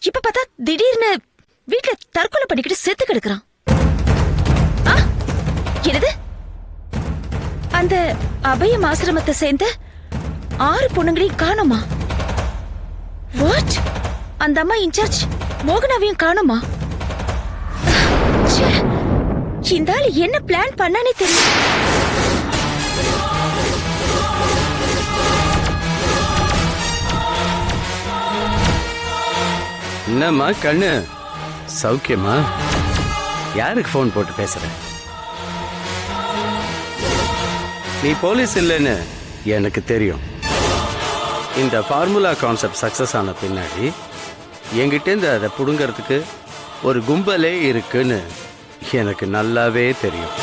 இப்ப பார்த்தா திடீர்னு வீட்டுல தற்கொலை பண்ணிக்கிட்டு செத்து கிடக்குறான். என்னது? அந்த அபயம் ஆசிரமத்தை சேர்ந்த 6 பொண்ணுங்களையும் காணோமா? வாட்? அந்த அம்மா இன்சார்ஜ் மோகனாவையும் காணோமா? இந்த ஆள் என்ன பிளான் பண்ணானே தெரியும். என்னம்மா கண்ணு, சௌக்கியமா? யாருக்கு போன் போட்டு பேசுற? நீ போலீஸ் இல்லைன்னு எனக்கு தெரியும். இந்த ஃபார்முலா கான்செப்ட் சக்சஸ் ஆன பின்னாடி என்கிட்டேருந்து அதை புடுங்கிறதுக்கு ஒரு கும்பலே இருக்குன்னு எனக்கு நல்லாவே தெரியும்.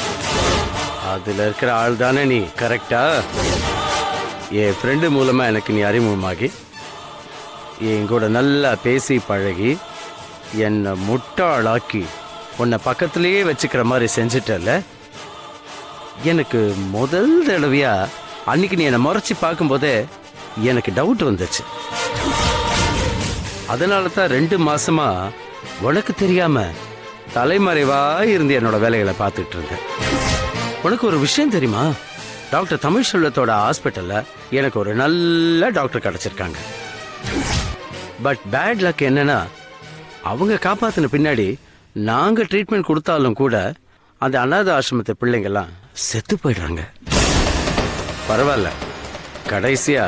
அதுல இருக்கிற ஆள் தானே நீ, கரெக்டா? என் ஃப்ரெண்டு மூலமா எனக்கு நீ அறிமுகமாகி என் கூட நல்லா பேசி பழகி என்னை முட்டாளாக்கி உன்னை பக்கத்திலேயே வச்சுக்கிற மாதிரி செஞ்சிட்டல. எனக்கு முதல் தடவையா அன்னைக்கு நீ என்னை முறைச்சி பார்க்கும்போதே எனக்கு டவுட் வந்துச்சு. அதனால தான் 2 மாசமா உனக்கு தெரியாம தலைமறைவா இருந்து என்னோட வேலைகளை பார்த்துட்டு இருந்தேன். உனக்கு ஒரு விஷயம் தெரியுமா? டாக்டர் தமிழ் செல்வத்தோட ஹாஸ்பிட்டல்ல எனக்கு ஒரு நல்ல டாக்டர் கிடைச்சிருக்காங்க. பட் பேட் லக் என்னன்னா, அவங்க காப்பாத்தின பின்னாடி நாங்க ட்ரீட்மெண்ட் கொடுத்தாலும் கூட அந்த அநாத ஆசிரமத்தை பிள்ளைங்கெல்லாம் செத்து போயிடுறாங்க. பரவாயில்ல, கடைசியா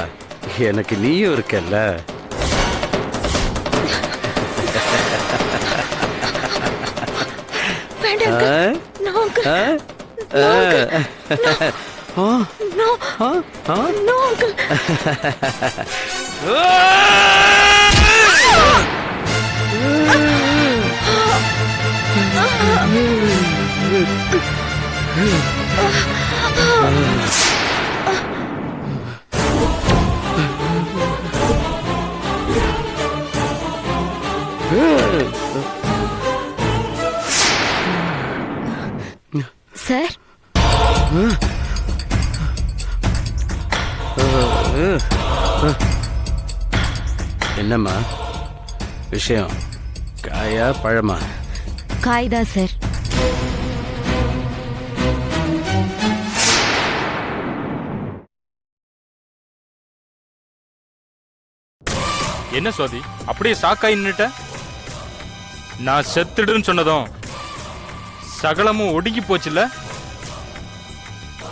எனக்கு நீயும் இருக்கல்ல. சார், என்னம்மா விஷயம்? காயா பழமா? காய்தா சார். என்ன சுவாதி அப்படியே சாக்காய் நின்னுட்ட? நான் செத்துடுன்னு சொன்னதும் சகலமும் ஒடுங்கி போச்சுல்ல.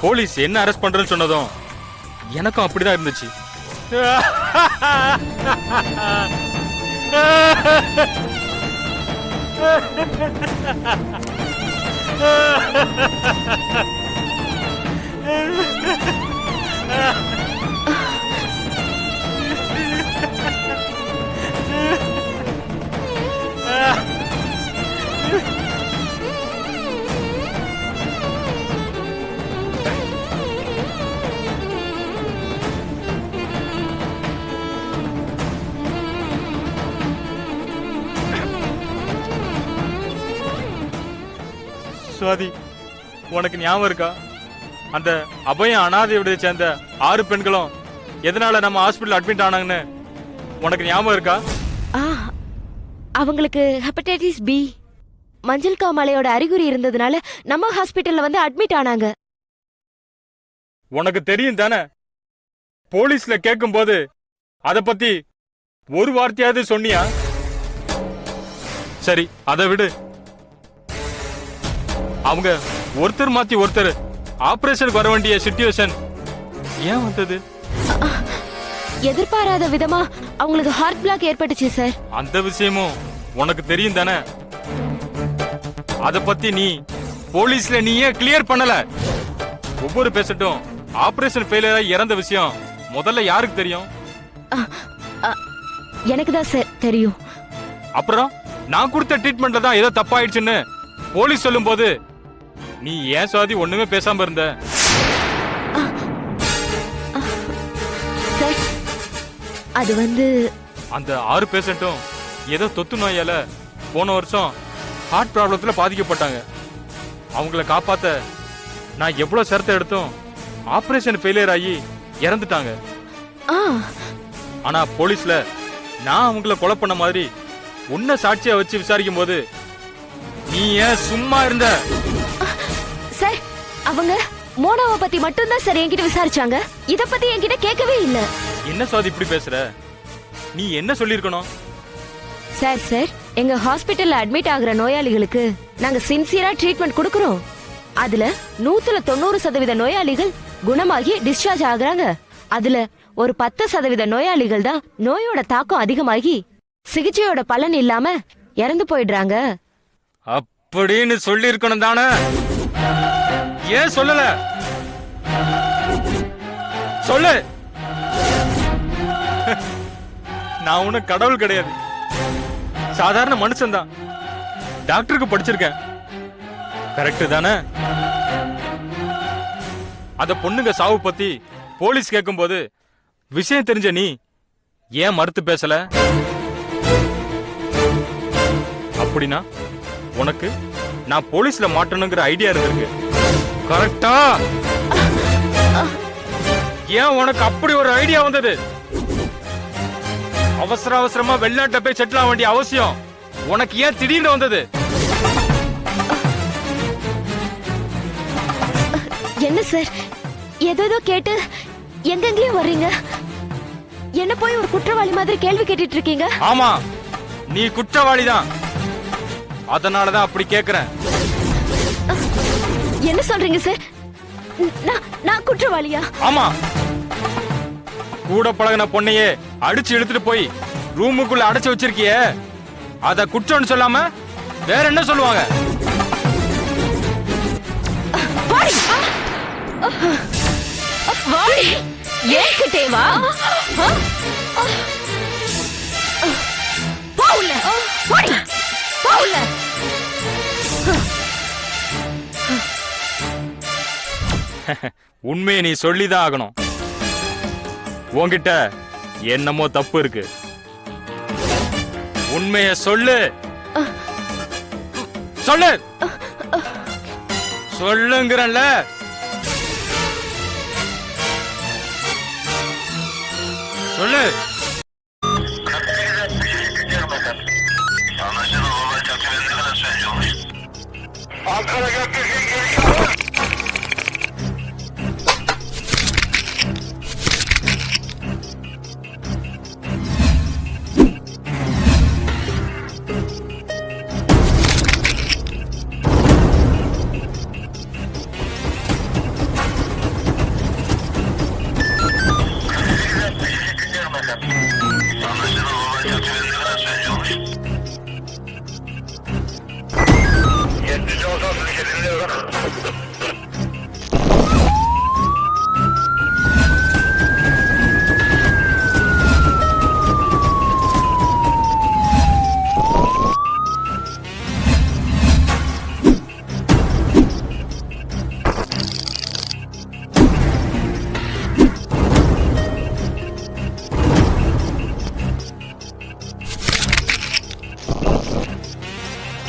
போலீஸ் என்ன அரெஸ்ட் பண்றேன்னு சொன்னதும் எனக்கும் அப்படிதான் இருந்துச்சு. சுவாதி, உனக்கு ஞாபகம் இருக்கா? அந்த அபயம் அனாதை விடுதியை சேர்ந்த 6 பெண்களும் எதனால நம்ம ஹாஸ்பிட்டல் அட்மிட் ஆனாங்கன்னு உனக்கு ஞாபகம் இருக்கா? அவங்களுக்கு ஹெப்படைட்டிஸ் பி மஞ்சள் காமாலையோட அறிகுறி இருந்ததுனால நம்ம ஹாஸ்பிட்டல்ல வந்து அட்மிட் ஆனாங்க. உனக்கு தெரியும் தானே? போலீஸ்ல கேட்கும் போது அத பத்தி ஒரு வார்த்தையாவது சொன்னியா? சரி, அதை விடு. அவங்க ஒருத்தர் மாத்தி ஒருத்தர் ஆபரேஷனுக்கு வர வேண்டிய சிச்சுவேஷன் ஏன் வந்தது? எதிர்பாராத விதமா அவங்களுக்கு ஹார்ட் பிளாக் ஏற்பட்டுச்சு சார். அந்த விஷயமும் உனக்கு தெரியும் தானே? அத பத்தி நீ போலீஸ்ல நீயே கிளியர் பண்ணல. ஒவ்வொரு பேஷண்ட்டும் ஆபரேஷன் ஃபெயிலியர் இறந்த விஷயம் முதல்ல யாருக்கு தெரியும்? எனக்கு தான் சார் தெரியும். அப்புறம் நான் கொடுத்த ட்ரீட்மெண்ட்ல தான் ஏதோ தப்பாயிடுச்சுன்னு போலீஸ் சொல்லும் போது நீ ஏன் சுவாதி ஒண்ணுமே பேசாம இருந்த? சார், அது வந்து அந்த 6 பேஷண்ட்டும் ஏதோ தொத்து நோயால போன வருஷம் ஹார்ட் ப்ராப்ளத்துல பாதிக்கப்பட்டாங்க. அவங்கள காப்பாத்த நான் எவ்வளவு சிரத்தை எடுத்தும் ஆபரேஷன் ஃபெயிலியர் ஆகி இறந்துட்டாங்க. ஆனா போலீஸ்ல நான் அவங்கள கொலை பண்ண மாதிரி உன்னை சாட்சியா வச்சு விசாரிக்கும் போது நீ ஏன் சும்மா இருந்த? சார், அவங்க மோனாவை பத்தி மட்டும்தான் சார் என்கிட்ட விசாரிச்சாங்க. இத பத்தி என்கிட்ட கேட்கவே இல்ல. என்ன சுவாதி இப்படி பேசுற? நீ என்ன சொல்லிருக்கணும்? சார், எங்க ஹாஸ்பிட்டல்ல அட்மிட் ஆகுற நோயாளிகளுக்கு நாங்க சின்சியரா ட்ரீட்மெண்ட் கொடுக்கறோம். அதுல 190% நோயாளிகள் குணமாகி டிஸ்சார்ஜ் ஆகுறாங்க. அதுல ஒரு 10% நோயாளிகள் தான் நோயோட தாக்கம் அதிகமாகி சிகிச்சையோட பலன் இல்லாம இறந்து போயிடுறாங்க. அப்படின்னு சொல்லிருக்கணும் தானே? ஏன் சொல்லல? சொல்லு. நான் உனக்கு கடவுள் கிடையாது, சாதாரண மனுஷன் தான். டாக்டருக்கு படிச்சிருக்கேன், கரெக்ட் தானே? அத பொண்ணுங்க சாவு பத்தி போலீஸ் கேட்கும்போது விஷயம் தெரிஞ்ச நீ ஏன் மறுத்து பேசல? அப்படின்னா உனக்கு நான் போலீஸ்ல மாட்டணுங்கிற ஐடியா இருந்திருக்கு, கரெக்டா? ஏன் உனக்கு அப்படி ஒரு ஐடியா வந்தது? அவசரமா வெளிநாட்டுல போய் செட்டில் ஆக வேண்டிய அவசியம் உனக்கு ஏன் திடீர்னு வந்தது? என்ன சார், ஏதோ கேட்டு எங்கெங்கேயும் வர்றீங்க? என்ன போய் ஒரு குற்றவாளி மாதிரி கேள்வி கேட்டுட்டு இருக்கீங்க? ஆமா, நீ குற்றவாளி தான், அதனாலதான் அப்படி கேக்குறேன். என்ன சொல்றீங்க சார்? நான் குற்றவாளியா? ஆமா, கூட பழகின பொண்ணையே அடிச்சு இழுத்துட்டு போய் ரூமுக்குள்ள அடைச்சு வச்சிருக்கியே, அத குற்றம்னு சொல்லாம வேற என்ன சொல்லுவாங்க? ஏன்கிட்டே வா. உண்மையை நீ சொல்லிதான் ஆகணும். உன்கிட்ட என்னமோ தப்பு இருக்கு, உண்மைய சொல்லு. சொல்லு, சொல்லுங்கிறல்ல. சொல்லு.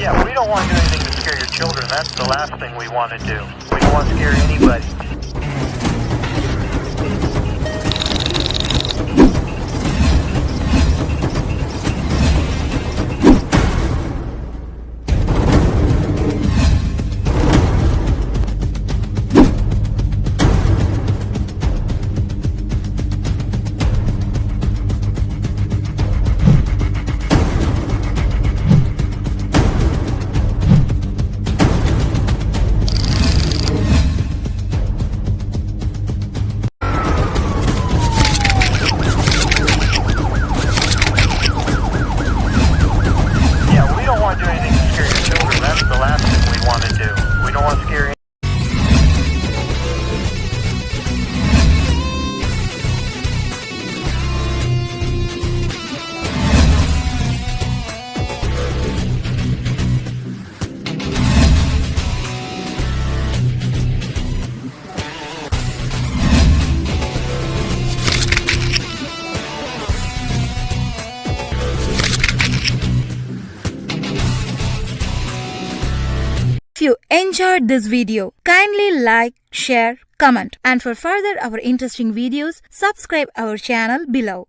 Yeah, we don't want to do anything to scare your children. That's the last thing we want to do. We don't want to scare anybody. If you enjoyed this video, kindly like, share, comment, and for further our interesting videos, subscribe our channel below.